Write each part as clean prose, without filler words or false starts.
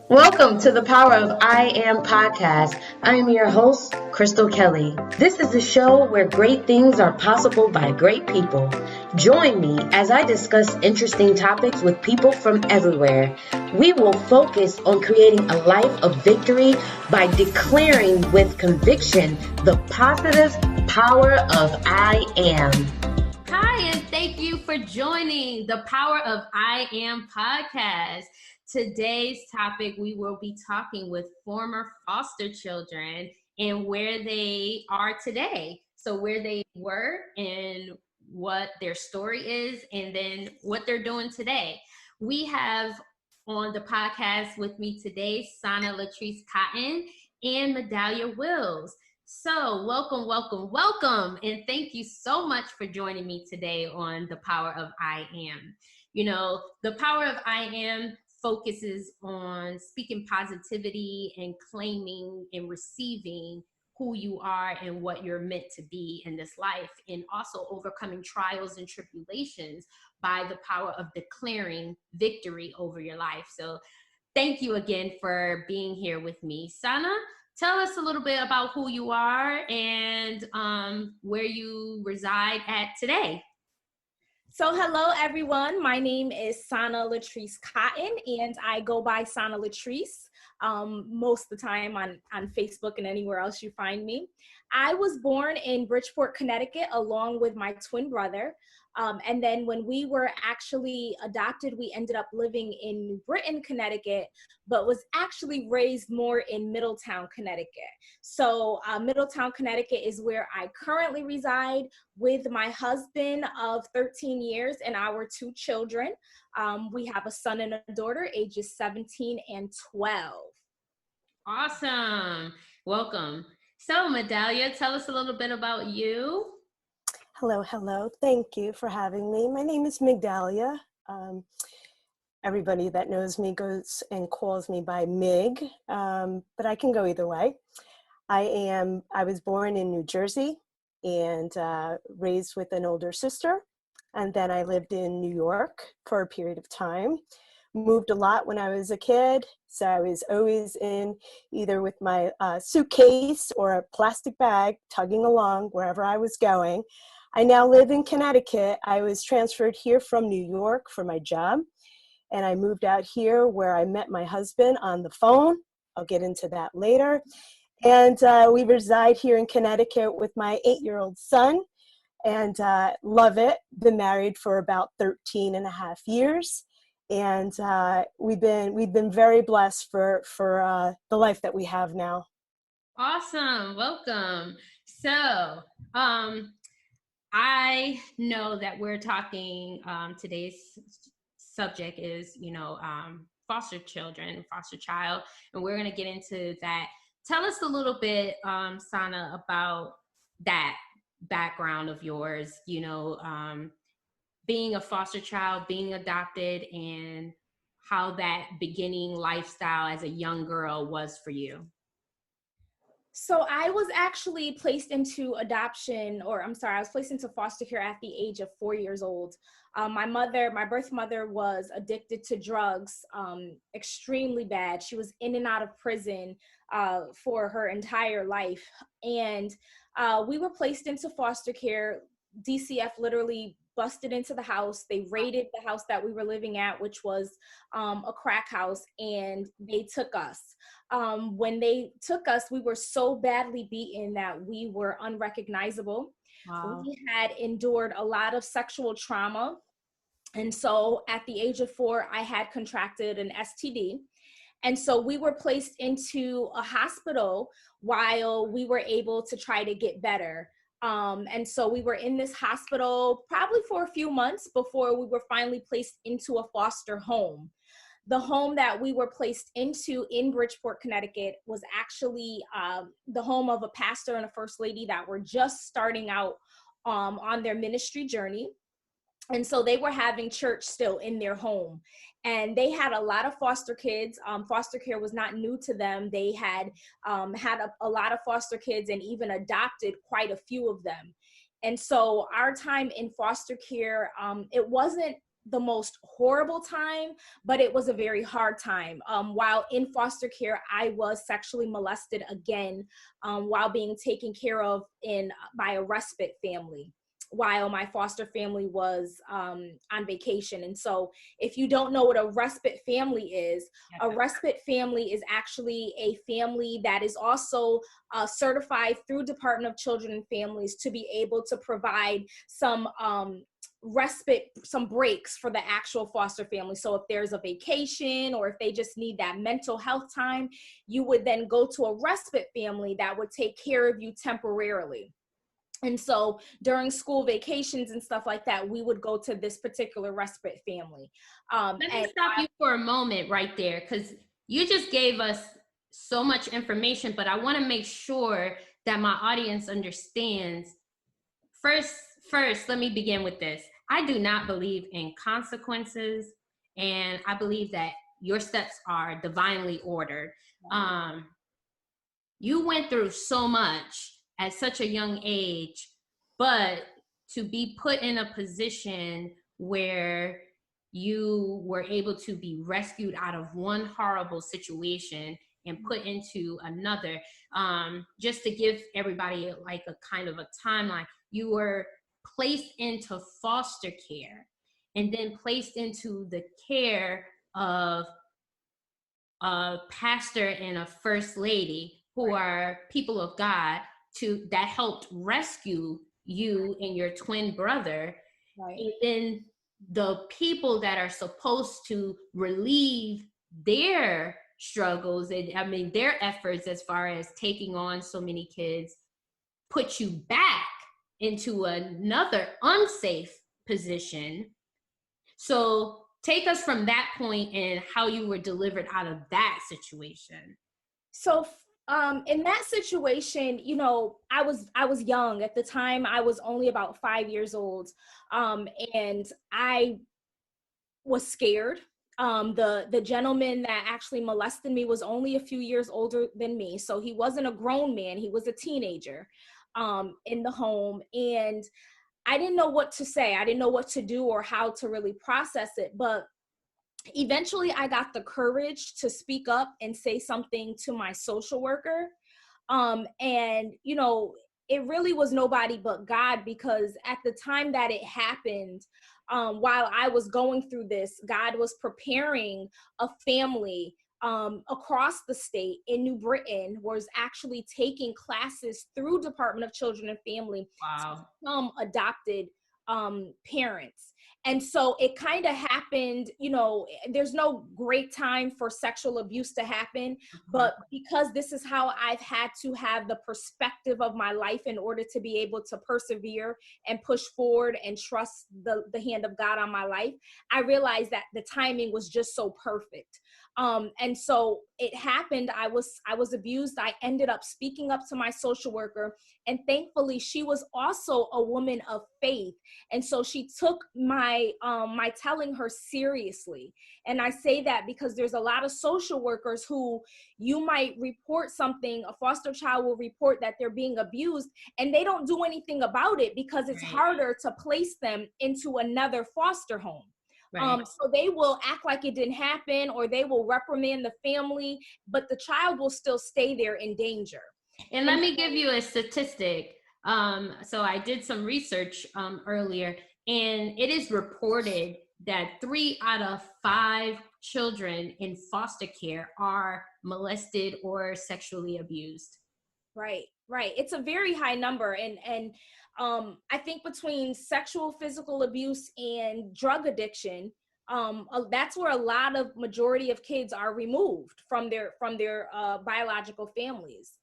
Welcome to the Power of I Am podcast. I am your host, Crystal Kelly. This is a show where great things are possible by great people. Join me as I discuss interesting topics with people from everywhere. We will focus on creating a life of victory by declaring with conviction the positive power of I am. Hi, and thank you for joining the Power of I Am podcast. Today's topic, we will be talking with former foster children and where they are today. So, where they were and what their story is, and then what they're doing today. We have on the podcast with me today, Sana Latrease Cotton and Migdalia Wills. So, welcome. And thank you so much for joining me today on The Power of I Am. You know, The Power of I Am focuses on speaking positivity and claiming and receiving who you are and what you're meant to be in this life, and also overcoming trials and tribulations by the power of declaring victory over your life. So, thank you again for being here with me. Sana, tell us a little bit about who you are and where you reside at today. So hello everyone, my name is Sana Latrease Cotton and I go by Sana Latrease most of the time on Facebook and anywhere else you find me. I was born in Bridgeport, Connecticut along with my twin brother. And then when we were actually adopted, we ended up living in New Britain, Connecticut, but was actually raised more in Middletown, Connecticut. So Middletown, Connecticut is where I currently reside with my husband of 13 years and our two children. We have a son and a daughter, ages 17 and 12. Awesome. Welcome. So, Migdalia, tell us a little bit about you. Hello. Thank you for having me. My name is Migdalia. Everybody that knows me goes and calls me by Mig, but I can go either way. I was born in New Jersey and raised with an older sister. And then I lived in New York for a period of time. Moved a lot when I was a kid. So I was always in either with my suitcase or a plastic bag, tugging along wherever I was going. I now live in Connecticut. I was transferred here from New York for my job. And I moved out here where I met my husband on the phone. I'll get into that later. And we reside here in Connecticut with my 8-year-old son and love it. Been married for about 13 and a half years. And we've been very blessed for the life that we have now. Awesome. Welcome. So, I know that we're talking, today's subject is, foster children, foster child, and we're going to get into that. Tell us a little bit, Sana, about that background of yours, being a foster child, being adopted, and how that beginning lifestyle as a young girl was for you. So I was actually placed into I was placed into foster care at the age of 4 years old. My birth mother was addicted to drugs, extremely bad. She was in and out of prison for her entire life. And we were placed into foster care. DCF literally busted into the house. They raided the house that we were living at, which was a crack house, and they took us. When they took us, we were so badly beaten that we were unrecognizable. Wow. We had endured a lot of sexual trauma. And so at the age of 4, I had contracted an STD. And so we were placed into a hospital while we were able to try to get better. And so we were in this hospital probably for a few months before we were finally placed into a foster home. The home that we were placed into in Bridgeport, Connecticut was actually the home of a pastor and a first lady that were just starting out on their ministry journey. And so they were having church still in their home. And they had a lot of foster kids. Foster care was not new to them. They had a lot of foster kids and even adopted quite a few of them. And so our time in foster care, it wasn't the most horrible time, but it was a very hard time. While in foster care, I was sexually molested again while being taken care of by a respite family, while my foster family was on vacation. And so if you don't know what a respite family is, a respite family is actually a family that is also certified through Department of Children and Families to be able to provide some respite, some breaks for the actual foster family. So if there's a vacation or if they just need that mental health time, you would then go to a respite family that would take care of you temporarily. And so during school vacations and stuff like that, we would go to this particular respite family. Let me stop you for a moment right there, because you just gave us so much information, but I want to make sure that my audience understands. First, let me begin with this. I do not believe in consequences, and I believe that your steps are divinely ordered. You went through so much at such a young age, but to be put in a position where you were able to be rescued out of one horrible situation and put into another, just to give everybody like a kind of a timeline, you were placed into foster care and then placed into the care of a pastor and a first lady who are people of God that helped rescue you and your twin brother. Right. And then the people that are supposed to relieve their struggles and their efforts as far as taking on so many kids put you back into another unsafe position. So take us from that point and how you were delivered out of that situation. So in that situation, you know, I was young at the time. I was only about 5 years old, and I was scared. The gentleman that actually molested me was only a few years older than me, so he wasn't a grown man. He was a teenager in the home, and I didn't know what to say. I didn't know what to do or how to really process it, but eventually I got the courage to speak up and say something to my social worker. And, you know, it really was nobody but God, because at the time that it happened, while I was going through this, God was preparing a family across the state in New Britain, was actually taking classes through Department of Children and Family to become adopted parents. And so it kind of happened, you know, there's no great time for sexual abuse to happen, but because this is how I've had to have the perspective of my life in order to be able to persevere and push forward and trust the hand of God on my life, I realized that the timing was just so perfect. And so it happened. I was abused. I ended up speaking up to my social worker, and thankfully she was also a woman of faith. And so she took my telling her seriously. And I say that because there's a lot of social workers who, you might report something, a foster child will report that they're being abused, and they don't do anything about it because it's harder to place them into another foster home. So they will act like it didn't happen, or they will reprimand the family, but the child will still stay there in danger. And let me give you a statistic. So I did some research earlier, and it is reported that 3 out of 5 children in foster care are molested or sexually abused. Right. It's a very high number. And I think between sexual, physical abuse and drug addiction, that's where a lot of majority of kids are removed from their biological families.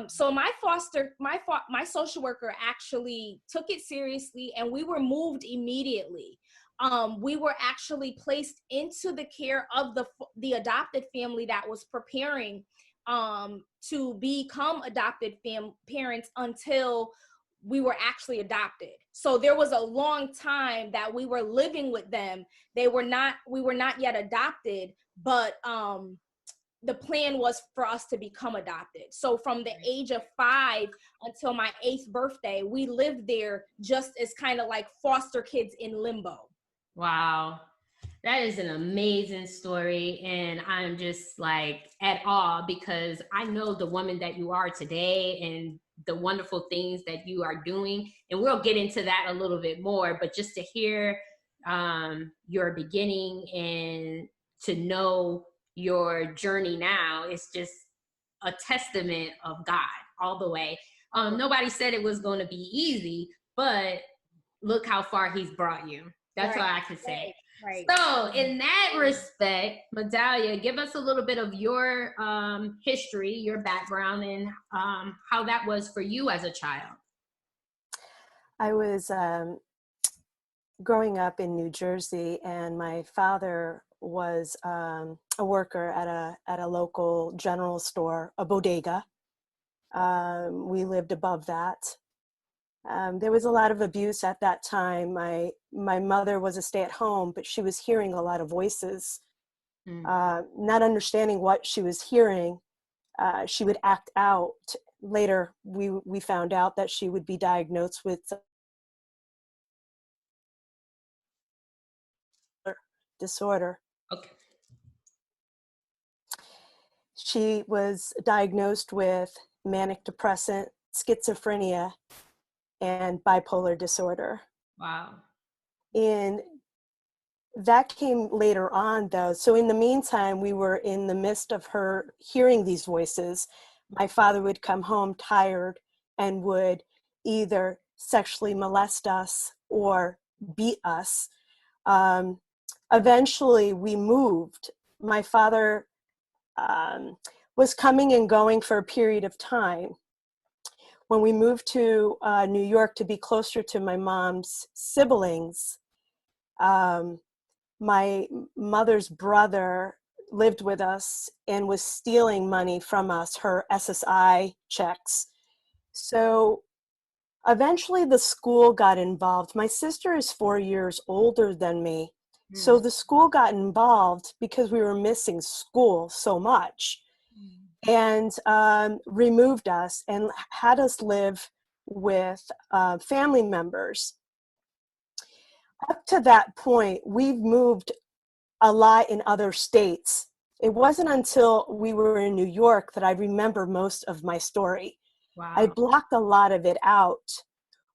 So my social worker actually took it seriously, and we were moved immediately. We were actually placed into the care of the adopted family that was preparing to become adopted parents until we were actually adopted. So there was a long time that we were living with them. We were not yet adopted, but the plan was for us to become adopted. So from the age of 5 until my 8th birthday, we lived there just as kind of like foster kids in limbo. Wow. That is an amazing story. And I'm just like at awe because I know the woman that you are today and the wonderful things that you are doing. And we'll get into that a little bit more. But just to hear your beginning and to know your journey now, it's just a testament of God all the way. Nobody said it was going to be easy, but look how far he's brought you. That's all I can say. Right. So in that respect, Migdalia, give us a little bit of your history, your background, and how that was for you as a child. I was growing up in New Jersey, and my father was a worker at a local general store, a bodega. We lived above that. There was a lot of abuse at that time. My mother was a stay-at-home, but she was hearing a lot of voices, not understanding what she was hearing. She would act out. Later, we found out that she would be diagnosed with disorder. Okay. She was diagnosed with manic depressant, schizophrenia, and bipolar disorder. Wow. And that came later on, though. So in the meantime, we were in the midst of her hearing these voices. My father would come home tired and would either sexually molest us or beat us. Eventually, we moved. My father was coming and going for a period of time. When we moved to New York to be closer to my mom's siblings, my mother's brother lived with us and was stealing money from us, her SSI checks. So eventually the school got involved. My sister is 4 years older than me. So the school got involved because we were missing school so much, and removed us and had us live with family members. Up to that point, we've moved a lot in other states. It wasn't until we were in New York that I remember most of my story. Wow. I blocked a lot of it out.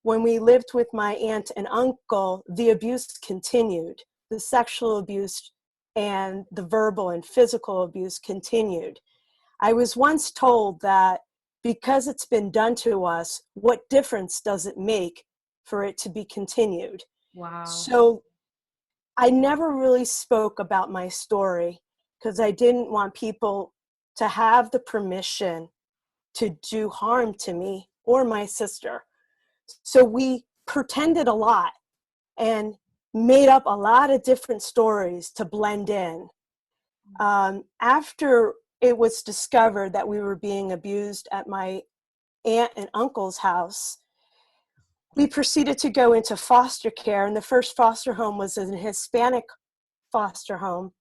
When we lived with my aunt and uncle, the abuse continued. The sexual abuse and the verbal and physical abuse continued. I was once told that because it's been done to us, what difference does it make for it to be continued? Wow. So I never really spoke about my story because I didn't want people to have the permission to do harm to me or my sister. So we pretended a lot and made up a lot of different stories to blend in. After it was discovered that we were being abused at my aunt and uncle's house, we proceeded to go into foster care, and the first foster home was an Hispanic foster home.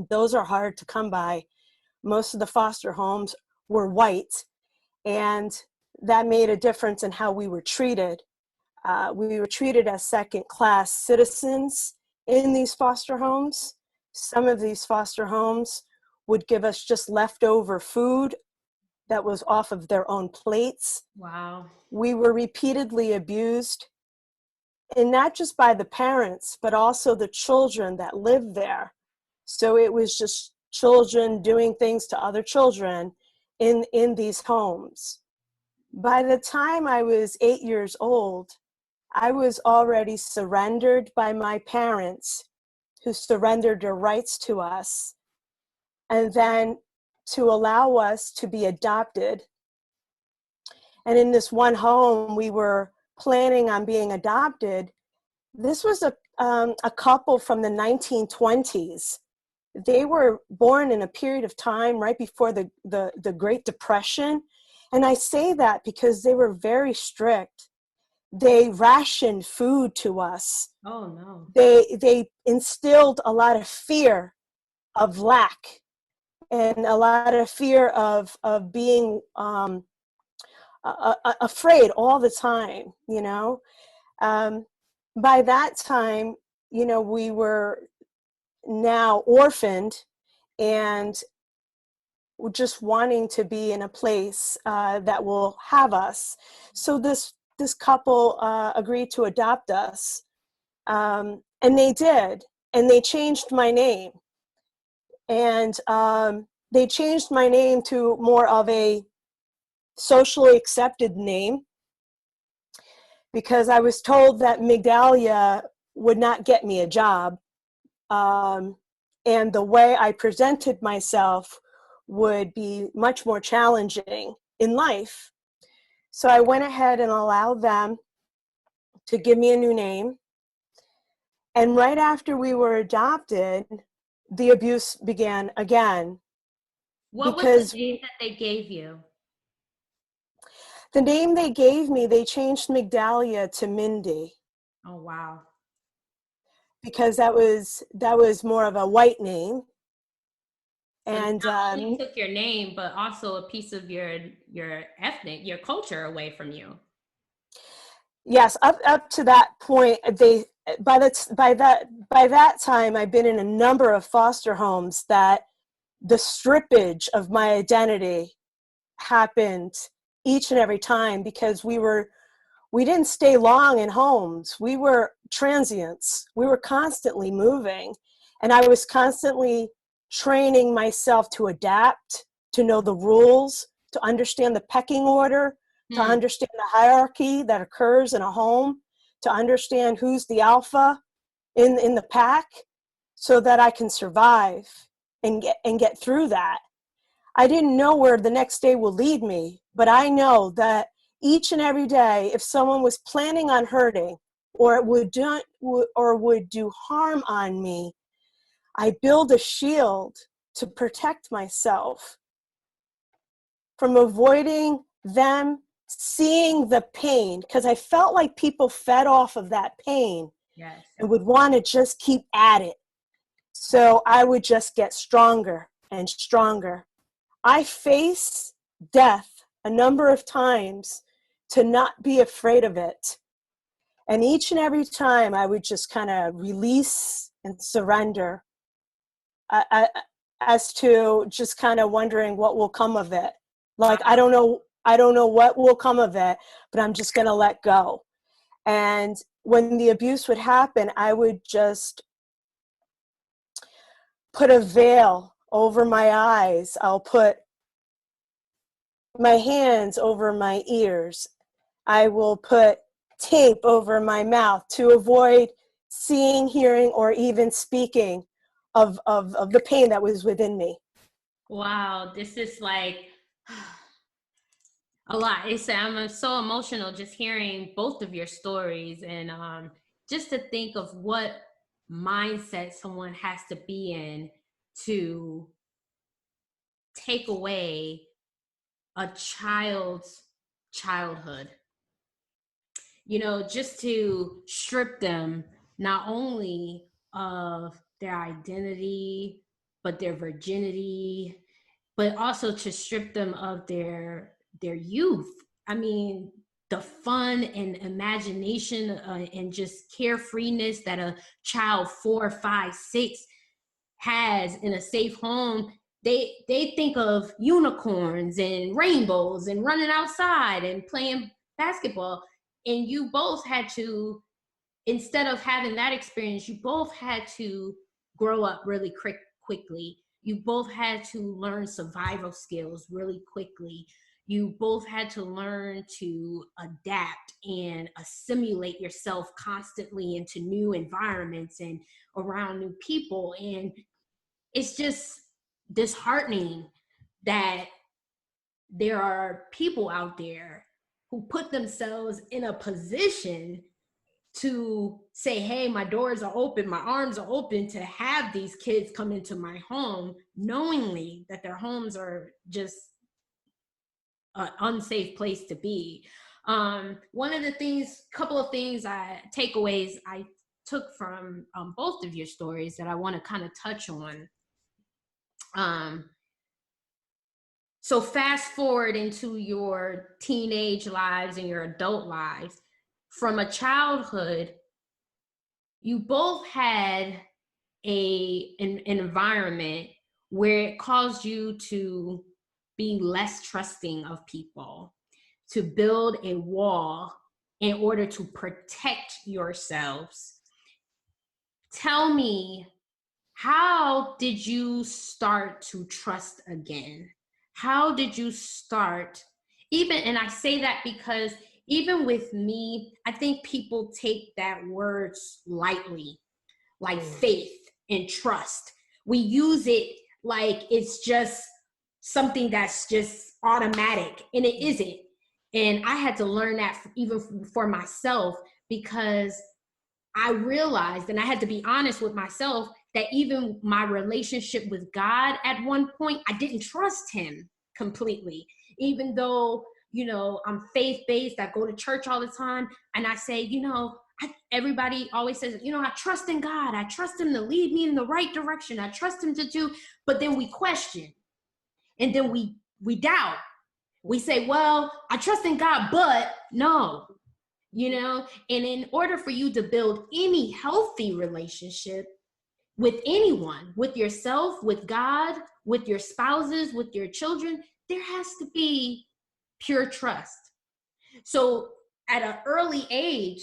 Those are hard to come by. Most of the foster homes were white, and that made a difference in how we were treated. We were treated as second-class citizens in these foster homes. Some of these foster homes would give us just leftover food that was off of their own plates. Wow. We were repeatedly abused, and not just by the parents, but also the children that lived there. So it was just children doing things to other children in these homes. By the time I was 8 years old, I was already surrendered by my parents, who surrendered their rights to us, and then to allow us to be adopted. And in this one home, we were planning on being adopted. This was a couple from the 1920s. They were born in a period of time right before the Great Depression. And I say that because they were very strict. They rationed food to us. Oh, no. They instilled a lot of fear of lack and a lot of fear of being afraid all the time, you know. By that time, we were now orphaned and just wanting to be in a place that will have us. So this couple agreed to adopt us, and they did, and they changed my name, and they changed my name to more of a socially accepted name, because I was told that Migdalia would not get me a job, and the way I presented myself would be much more challenging in life. So I went ahead and allowed them to give me a new name. And right after we were adopted, the abuse began again. What was Because the name that they gave you? the name they gave me, they changed Migdalia to Mindy, Oh, wow. because that was more of a white name. So And not only took your name, but also a piece of your culture away from you. yes, up to that point, they by that time, I've been in a number of foster homes that the strippage of my identity happened each and every time, because we didn't stay long in homes. We were transients. We were constantly moving, and I was constantly training myself to adapt, to know the rules, to understand the pecking order, to understand the hierarchy that occurs in a home, to understand who's the alpha in the pack, so that I can survive and get through that. I didn't know where the next day will lead me, but I know that each and every day, if someone was planning on hurting or would do harm on me, I build a shield to protect myself from avoiding them seeing the pain, because I felt like people fed off of that pain. Yes. And would want to just keep at it. So I would just get stronger and stronger. I face death a number of times to not be afraid of it. And each and every time I would just kind of release and surrender, as to just kind of wondering what will come of it. Like, I don't know what will come of it, but I'm just going to let go. And when the abuse would happen, I would just put a veil over my eyes. I'll put my hands over my ears. I will put tape over my mouth to avoid seeing, hearing, or even speaking of the pain that was within me. Wow, this is like a lot. I'm so emotional just hearing both of your stories, and just to think of what mindset someone has to be in to take away a child's childhood. Just to strip them not only of their identity, but their virginity, but also to strip them of their youth. I mean, the fun and imagination and just carefreeness that a child 4, 5, 6 has in a safe home. They think of unicorns and rainbows and running outside and playing basketball. And you both had to, instead of having that experience, you both had to grow up really quickly. You both had to learn survival skills really quickly. You both had to learn to adapt and assimilate yourself constantly into new environments and around new people. And it's just disheartening that there are people out there who put themselves in a position to say, hey, my doors are open, my arms are open to have these kids come into my home, knowingly that their homes are just an unsafe place to be. One of the things, couple of things, takeaways I took from both of your stories that I want to kind of touch on. So fast forward into your teenage lives and your adult lives. From a childhood, you both had an environment where it caused you to be less trusting of people, to build a wall in order to protect yourselves. Tell me, how did you start to trust again? How did you start? And I say that because even with me, I think people take that word lightly, like faith and trust. We use it like it's just something that's just automatic, and it isn't. And I had to learn that even for myself, because I realized, and I had to be honest with myself, that even my relationship with God at one point, I didn't trust him completely. Even though, I'm faith-based, I go to church all the time, and I say, everybody always says, I trust in God. I trust him to lead me in the right direction. I trust him to do, but then we question, and then we doubt. We say, well, I trust in God, but no, and in order for you to build any healthy relationship with anyone, with yourself, with God, with your spouses, with your children, there has to be pure trust. So at an early age,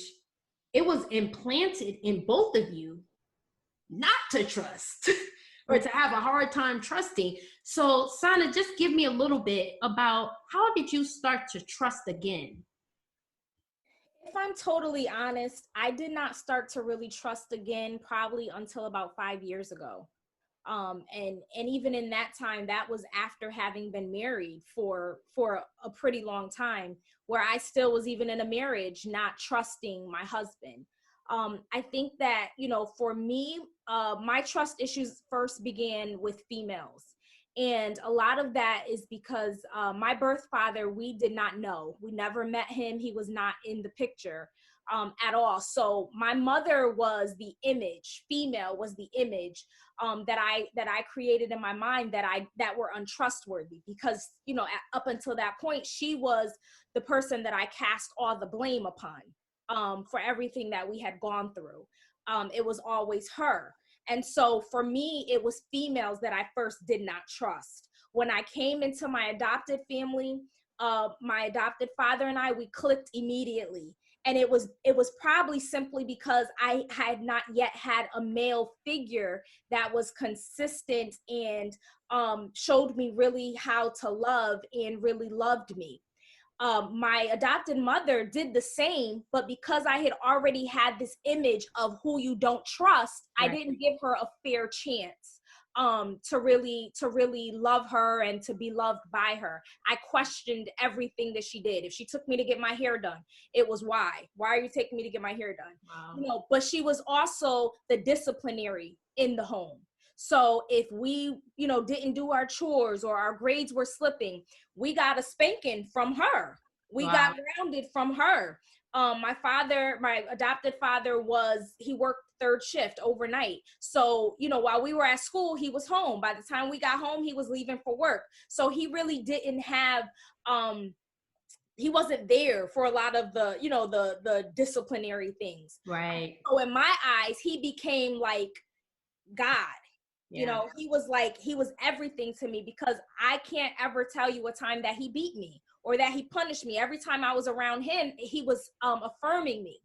it was implanted in both of you not to trust or to have a hard time trusting. So Sana, just give me a little bit about, how did you start to trust again? If I'm totally honest, I did not start to really trust again probably until about 5 years ago. And even in that time, that was after having been married for a pretty long time, where I still was even in a marriage not trusting my husband. I think that, for me, my trust issues first began with females. And a lot of that is because my birth father, we did not know. We never met him. He was not in the picture at all. So my mother was the image, female was the image that I created in my mind that were untrustworthy, because, up until that point, she was the person that I cast all the blame upon for everything that we had gone through. It was always her. And so for me, it was females that I first did not trust. When I came into my adopted family, my adopted father and I, we clicked immediately. And it was probably simply because I had not yet had a male figure that was consistent and showed me really how to love and really loved me. My adopted mother did the same, but because I had already had this image of who you don't trust, right, I didn't give her a fair chance to really love her and to be loved by her. I questioned everything that she did. If she took me to get my hair done, it was why are you taking me to get my hair done? Wow. But she was also the disciplinary in the home. So if we, didn't do our chores or our grades were slipping, we got a spanking from her. We Wow. got grounded from her. My adopted father he worked third shift overnight. So, while we were at school, he was home. By the time we got home, he was leaving for work. So he really didn't have, he wasn't there for a lot of the disciplinary things. Right. So in my eyes, he became like God. Yeah. He was everything to me, because I can't ever tell you a time that he beat me or that he punished me. Every time I was around him, he was affirming me,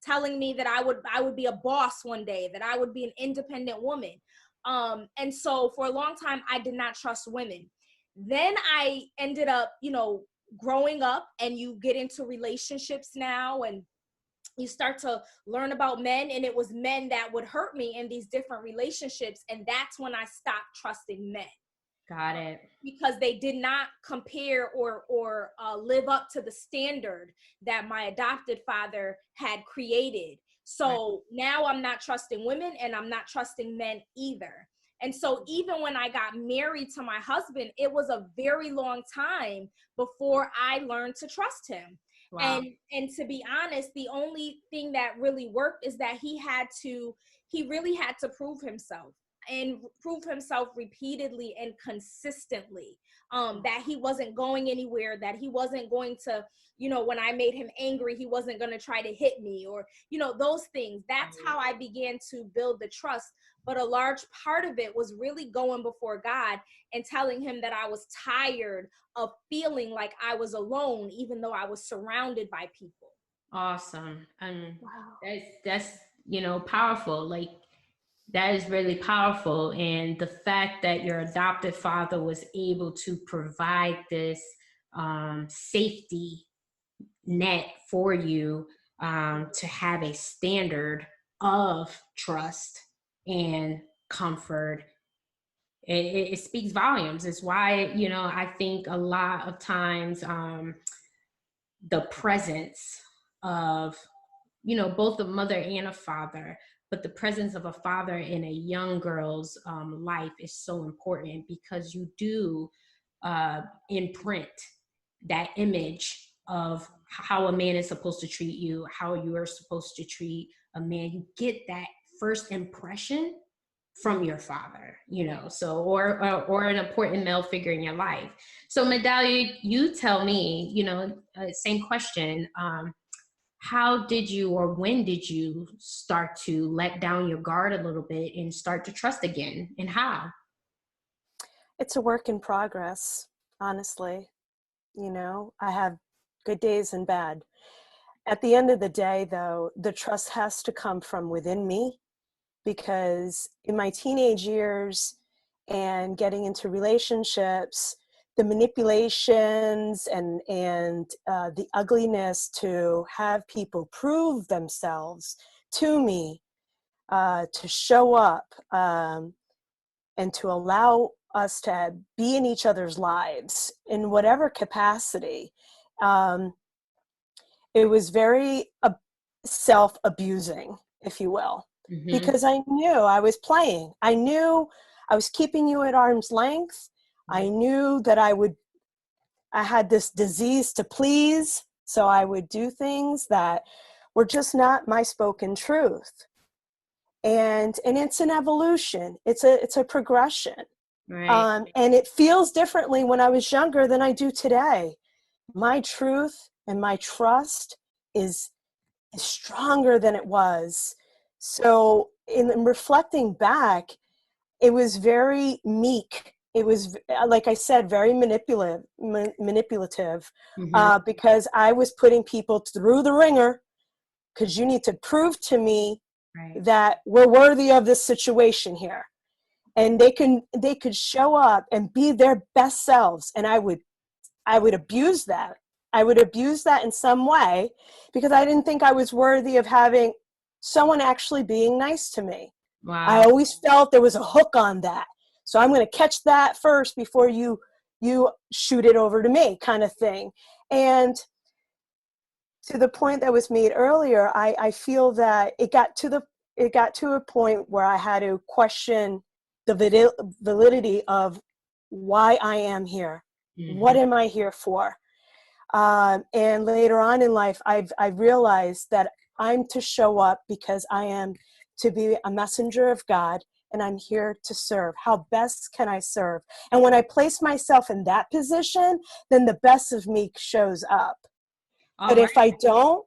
telling me that I would be a boss one day, that I would be an independent woman. And so for a long time, I did not trust women. Then I ended up, growing up, and you get into relationships now, and you start to learn about men, and it was men that would hurt me in these different relationships. And that's when I stopped trusting men. Got it. Because they did not compare or live up to the standard that my adopted father had created. So right. Now I'm not trusting women, and I'm not trusting men either. And so even when I got married to my husband, it was a very long time before I learned to trust him. Wow. And to be honest, the only thing that really worked is that he really had to prove himself. and prove himself repeatedly and consistently, that he wasn't going anywhere, that he wasn't going to, when I made him angry, he wasn't going to try to hit me, or, those things. That's how I began to build the trust. But a large part of it was really going before God and telling him that I was tired of feeling like I was alone, even though I was surrounded by people. Awesome. Wow. That's powerful. Like, that is really powerful. And the fact that your adopted father was able to provide this safety net for you, to have a standard of trust and comfort, it speaks volumes. It's why, I think a lot of times, the presence of, both a mother and a father, but the presence of a father in a young girl's life is so important, because you do imprint that image of how a man is supposed to treat you, how you are supposed to treat a man. You get that first impression from your father, so, or an important male figure in your life. So Migdalia, you tell me, same question. How did you, or when did you start to let down your guard a little bit and start to trust again, and how? It's a work in progress, honestly. I have good days and bad. At the end of the day, though, the trust has to come from within me, because in my teenage years and getting into relationships, the manipulations and the ugliness to have people prove themselves to me, to show up, and to allow us to be in each other's lives in whatever capacity. It was very self-abusing, if you will, Mm-hmm. because I knew I was playing. I knew I was keeping you at arm's length. I knew that I had this disease to please, so I would do things that were just not my spoken truth. And it's an evolution. It's a progression. Right. And it feels differently when I was younger than I do today. My truth and my trust is stronger than it was. So in reflecting back, it was very meek. It was, like I said, very manipulative, Mm-hmm. because I was putting people through the ringer, because you need to prove to me Right. that we're worthy of this situation here. And they could show up and be their best selves, and I would abuse that. I would abuse that in some way, because I didn't think I was worthy of having someone actually being nice to me. Wow. I always felt there was a hook on that, so I'm going to catch that first before you shoot it over to me, kind of thing. And to the point that was made earlier, I feel that it got to a point where I had to question the validity of why I am here. Mm-hmm. What am I here for? And later on in life, I've realized that I'm to show up because I am to be a messenger of God, and I'm here to serve. How best can I serve? And when I place myself in that position, then the best of me shows up. But if I don't,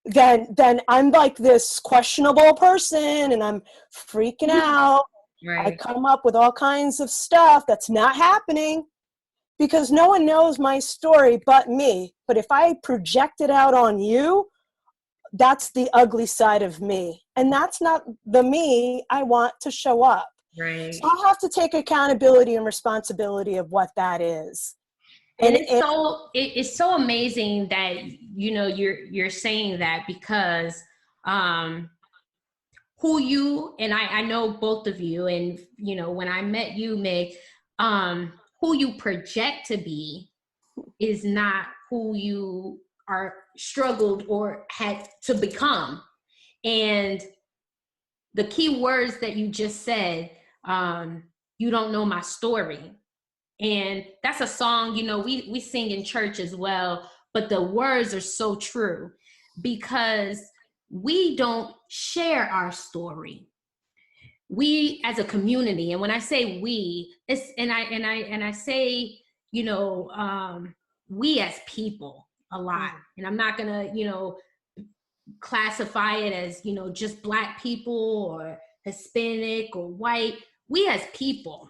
then I'm like this questionable person, and I'm freaking out. Right. I come up with all kinds of stuff that's not happening, because no one knows my story but me. But if I project it out on you, that's the ugly side of me. And that's not the me I want to show up. Right. So I have to take accountability and responsibility of what that is. And it's so amazing that, you're saying that, because who you, and I know both of you, and, when I met you, Meg, who you project to be is not who you are struggled or had to become. And the key words that you just said, you don't know my story. And that's a song, we sing in church as well, but the words are so true, because we don't share our story. we as a community, and when I say we, it's and I say, we as people a lot. And I'm not gonna, classify it as, just Black people or Hispanic or white. We as people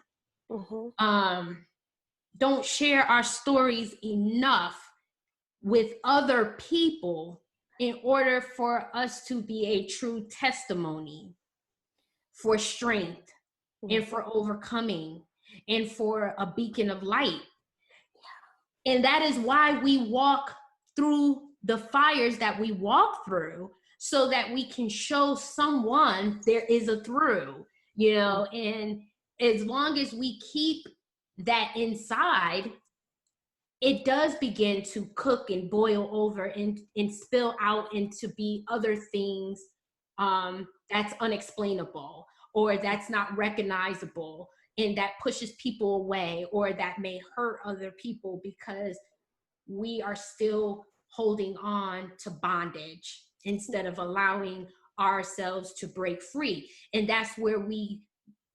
don't share our stories enough with other people in order for us to be a true testimony for strength and for overcoming and for a beacon of light. And that is why we walk through the fires that we walk through, so that we can show someone there is a through, and as long as we keep that inside, it does begin to cook and boil over and spill out into be other things that's unexplainable or that's not recognizable, and that pushes people away or that may hurt other people because we are still holding on to bondage instead of allowing ourselves to break free. And that's where we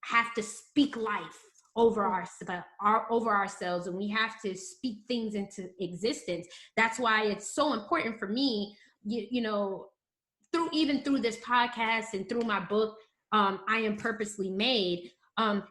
have to speak life over ourselves, and we have to speak things into existence. That's why it's so important for me, through this podcast and through my book, I Am Purposely Made.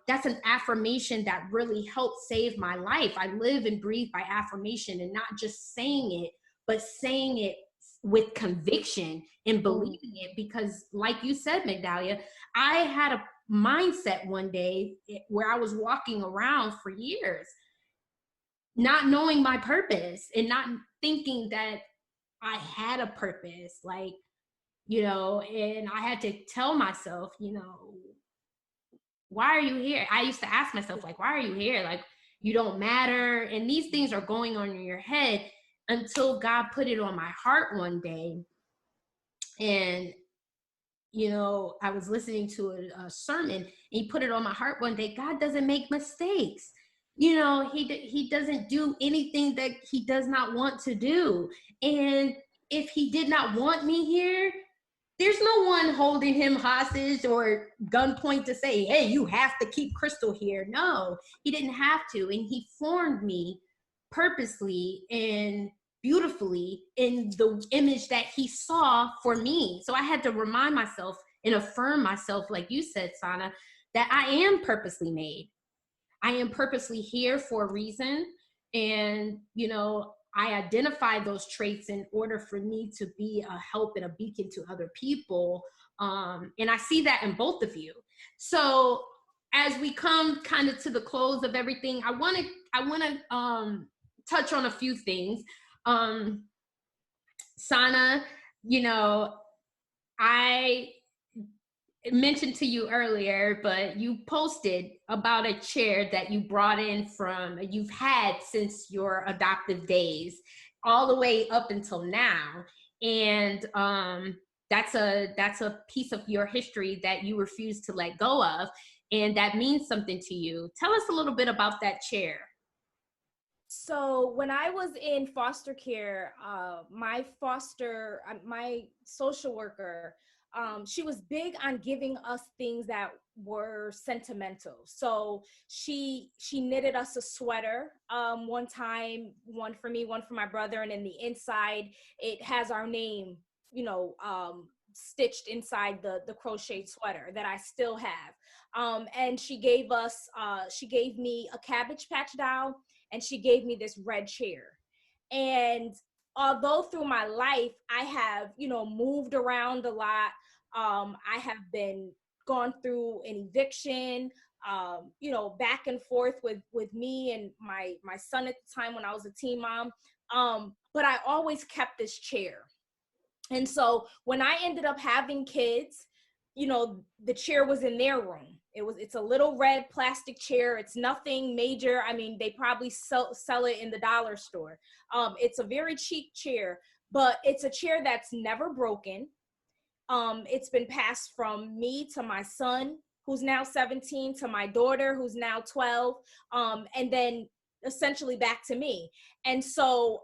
That's an affirmation that really helped save my life. I live and breathe by affirmation, and not just saying it, but saying it with conviction and believing it. Because like you said, Migdalia, I had a mindset one day where I was walking around for years, not knowing my purpose and not thinking that I had a purpose, and I had to tell myself, why are you here? I used to ask myself, why are you here? You don't matter. And these things are going on in your head until God put it on my heart one day. And, I was listening to a sermon, and he put it on my heart one day. God doesn't make mistakes. He doesn't do anything that he does not want to do. And if he did not want me here, there's no one holding him hostage or gunpoint to say, hey, you have to keep Crystal here. No, he didn't have to. And he formed me purposely and beautifully in the image that he saw for me. So I had to remind myself and affirm myself, like you said, Sana, that I am purposely made. I am purposely here for a reason. And, I identify those traits in order for me to be a help and a beacon to other people. And I see that in both of you. So as we come kind of to the close of everything, I want to touch on a few things. Sana, I mentioned to you earlier, but you posted about a chair that you brought in you've had since your adoptive days all the way up until now. And that's a piece of your history that you refuse to let go of, and that means something to you. Tell us a little bit about that chair. So when I was in foster care, my social worker, she was big on giving us things that were sentimental. So she knitted us a sweater one time, one for me, one for my brother, and in the inside it has our name, stitched inside the crocheted sweater that I still have. And she gave me a Cabbage Patch doll, and she gave me this red chair. And although through my life I have, moved around a lot, I have gone through an eviction, back and forth with me and my son at the time when I was a teen mom. But I always kept this chair. And so when I ended up having kids, the chair was in their room. It's a little red plastic chair. It's nothing major. I mean, they probably sell it in the dollar store. It's a very cheap chair, but it's a chair that's never broken. It's been passed from me to my son, who's now 17, to my daughter, who's now 12, and then essentially back to me. And so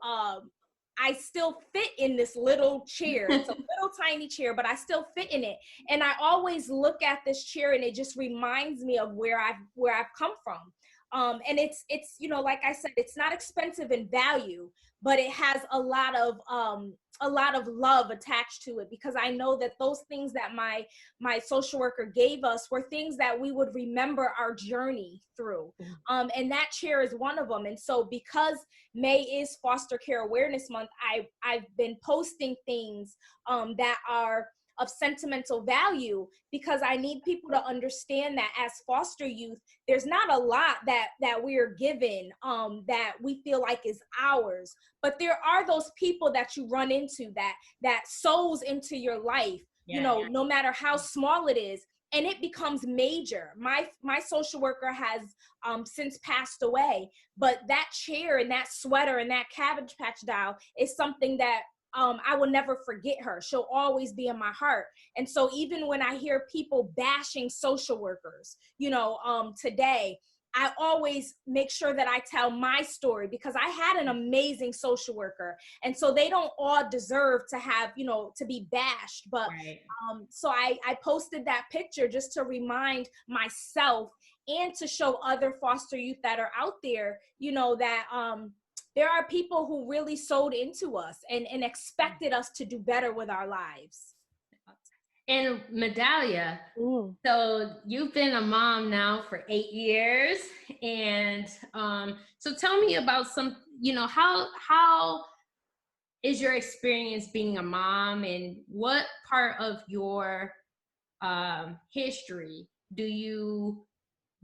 I still fit in this little chair. It's a little tiny chair, but I still fit in it. And I always look at this chair and it just reminds me of where I've come from. And it's, like I said, it's not expensive in value, but it has a lot of love attached to it, because I know that those things that my social worker gave us were things that we would remember our journey through. And that chair is one of them. And so because May is Foster Care Awareness Month, I've been posting things that are of sentimental value, because I need people to understand that as foster youth, there's not a lot that we are given that we feel like is ours, but there are those people that you run into that sows into your life, no matter how small it is, and it becomes major. My social worker has since passed away, but that chair and that sweater and that Cabbage Patch doll is something that I will never forget her. She'll always be in my heart. And so even when I hear people bashing social workers, today, I always make sure that I tell my story, because I had an amazing social worker. And so they don't all deserve to have, to be bashed. But right. So I posted that picture just to remind myself and to show other foster youth that are out there, that there are people who really sewed into us and expected us to do better with our lives. And Migdalia, so you've been a mom now for 8 years. And so tell me about how is your experience being a mom, and what part of your history do you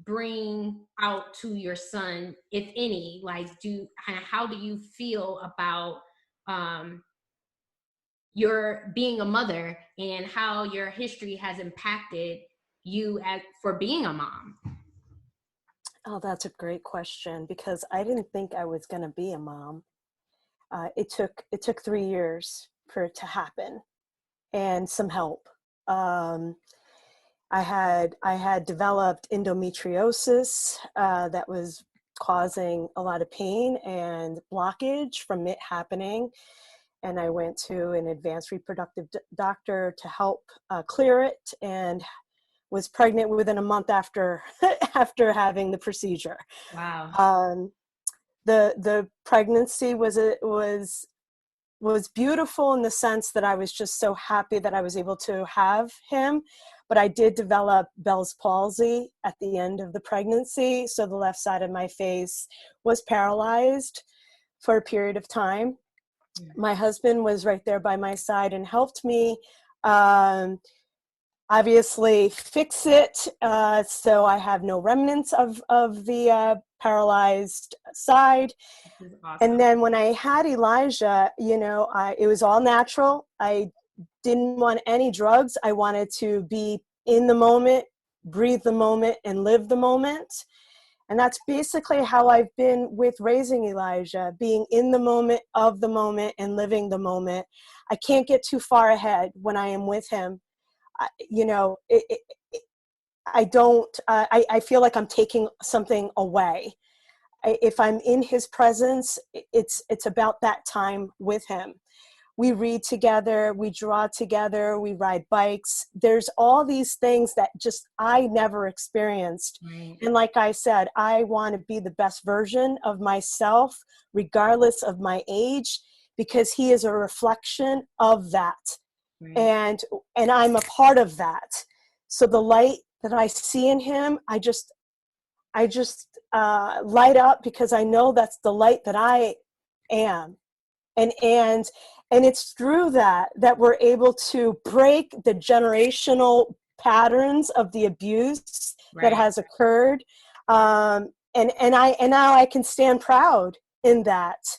bring out to your son, if any? Like, how do you feel about your being a mother, and how your history has impacted you for being a mom? Oh, that's a great question, because I didn't think I was going to be a mom. It took 3 years for it to happen, and some help. I had developed endometriosis that was causing a lot of pain and blockage from it happening. And I went to an advanced reproductive doctor to help clear it, and was pregnant within a month after after having the procedure. Wow. The pregnancy was beautiful, in the sense that I was just so happy that I was able to have him. But I did develop Bell's palsy at the end of the pregnancy. So the left side of my face was paralyzed for a period of time. My husband was right there by my side and helped me obviously fix it. So I have no remnants of the paralyzed side. Awesome. And then when I had Elijah, it was all natural. I didn't want any drugs. I wanted to be in the moment, breathe the moment, and live the moment. And that's basically how I've been with raising Elijah, being in the moment, of the moment, and living the moment. I can't get too far ahead when I am with him. I feel like I'm taking something away. If I'm in his presence, it's about that time with him. We read together, we draw together, we ride bikes. There's all these things that just I never experienced. Right. And like I said, I want to be the best version of myself, regardless of my age, because he is a reflection of that. Right. And I'm a part of that. So the light that I see in him, I just light up, because I know that's the light that I am. And it's through that we're able to break the generational patterns of the abuse that has occurred. And now I can stand proud in that.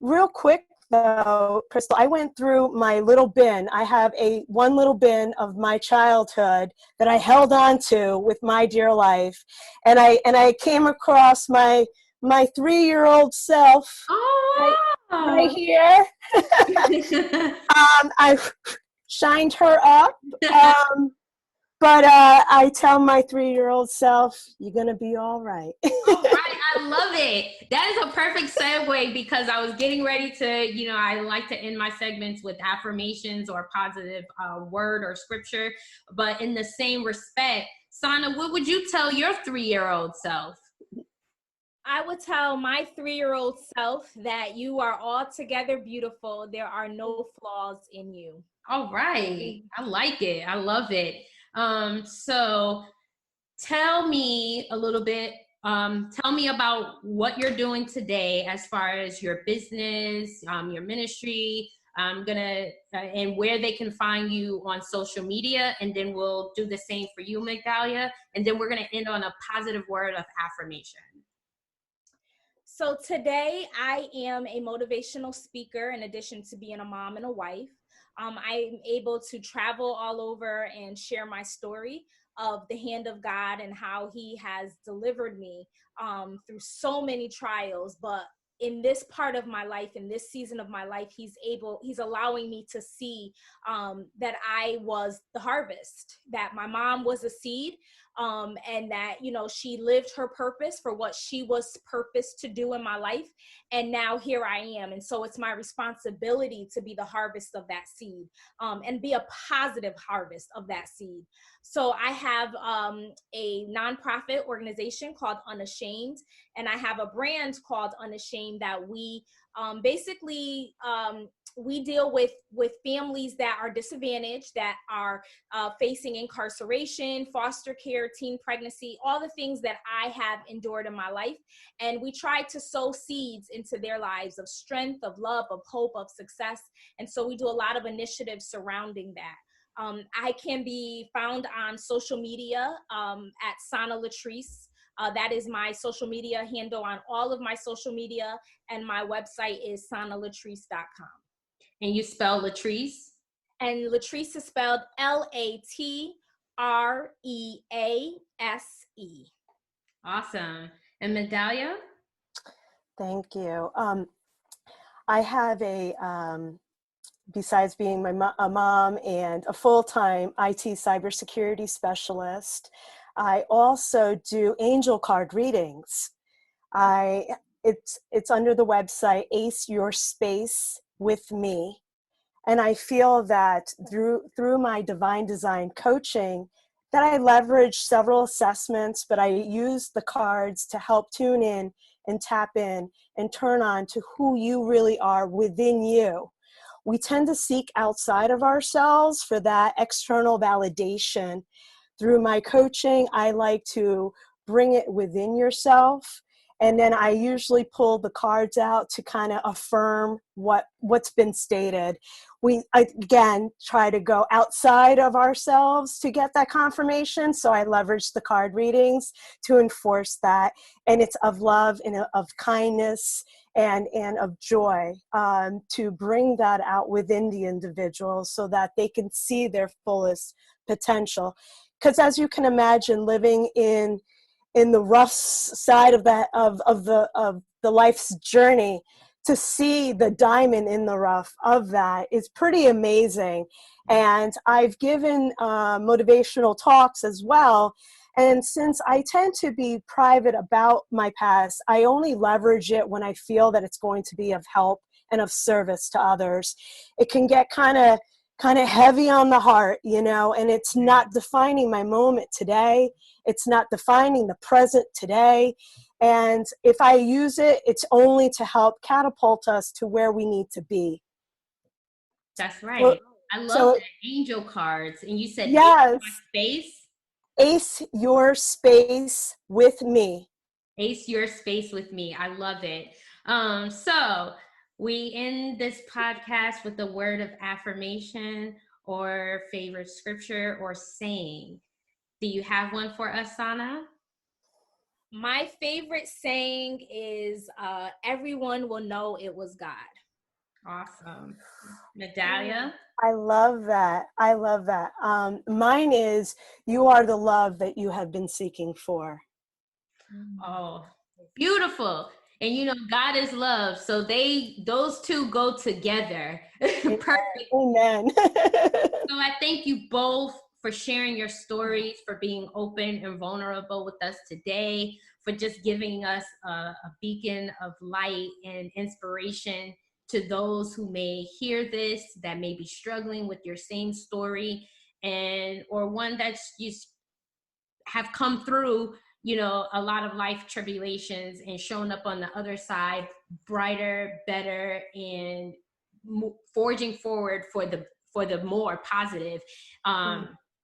Real quick though, Crystal, I went through my little bin. I have one little bin of my childhood that I held on to with my dear life. And I came across my 3-year-old self. Oh, wow. Right here. I shined her up. But I tell my 3-year-old self, you're going to be all right. All right, I love it. That is a perfect segue because I was getting ready to, I like to end my segments with affirmations or positive word or scripture. But in the same respect, Sana, what would you tell your 3-year-old self? I would tell my 3-year-old self that you are altogether beautiful. There are no flaws in you. All right. I like it. I love it. So tell me a little bit, tell me about what you're doing today as far as your business, your ministry. I'm gonna, and where they can find you on social media, and then we'll do the same for you, Migdalia, and then we're gonna end on a positive word of affirmation. So today I am a motivational speaker in addition to being a mom and a wife. I'm able to travel all over and share my story of the hand of God and how he has delivered me through so many trials. But in this part of my life, in this season of my life, he's allowing me to see that I was the harvest, that my mom was a seed, and that, she lived her purpose for what she was purposed to do in my life. And now here I am. And so it's my responsibility to be the harvest of that seed, and be a positive harvest of that seed. So I have a nonprofit organization called Unashamed, and I have a brand called Unashamed that we basically we deal with families that are disadvantaged, that are facing incarceration, foster care, teen pregnancy, all the things that I have endured in my life. And we try to sow seeds into their lives of strength, of love, of hope, of success. And so we do a lot of initiatives surrounding that. I can be found on social media at Sana Latrease. That is my social media handle on all of my social media. And my website is sanalatrice.com. And you spell Latrease? And Latrease is spelled Latrease. Awesome. And Migdalia? Thank you. I have besides being a mom and a full-time IT cybersecurity specialist, I also do angel card readings. It's under the website Ace Your Space with Me. And I feel that through my divine design coaching, that I leverage several assessments, but I use the cards to help tune in and tap in and turn on to who you really are within you. We tend to seek outside of ourselves for that external validation. Through my coaching, I like to bring it within yourself. And then I usually pull the cards out to kind of affirm what's been stated. We, again, try to go outside of ourselves to get that confirmation. So I leverage the card readings to enforce that. And it's of love and of kindness and of joy, to bring that out within the individual so that they can see their fullest potential. Because as you can imagine, living in the rough side of that of the life's journey, to see the diamond in the rough of that is pretty amazing. And I've given motivational talks as well. And since I tend to be private about my past, I only leverage it when I feel that it's going to be of help and of service to others. It can get kind of heavy on the heart, and it's not defining my moment today. It's not defining the present today. And if I use it, it's only to help catapult us to where we need to be. That's right. I love that. Angel cards. And you said, yes, space? Ace Your Space with Me. Ace Your Space with Me. I love it. So we end this podcast with a word of affirmation or favorite scripture or saying. Do you have one for us, Sana? My favorite saying is, everyone will know it was God. Awesome. Migdalia? I love that. I love that. Mine is, you are the love that you have been seeking for. Oh, beautiful. And God is love. So those two go together. Perfect. Amen. So I thank you both for sharing your stories, for being open and vulnerable with us today, for just giving us a beacon of light and inspiration to those who may hear this, that may be struggling with your same story, and or one that's you have come through, you know, a lot of life tribulations and shown up on the other side brighter, better, and forging forward for the more positive.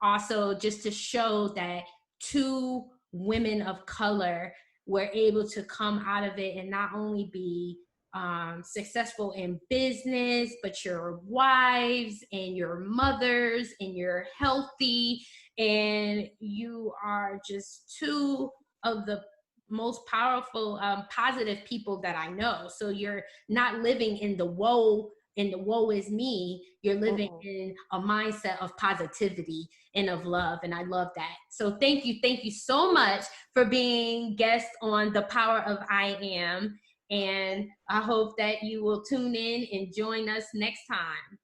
Also, just to show that two women of color were able to come out of it and not only be successful in business, but your wives and your mothers, and you're healthy, and you are just two of the most powerful, positive people that I know. So you're not living in the woe is me. You're living in a mindset of positivity and of love, and I love that. So thank you so much for being guest on The Power of I Am, and I hope that you will tune in and join us next time.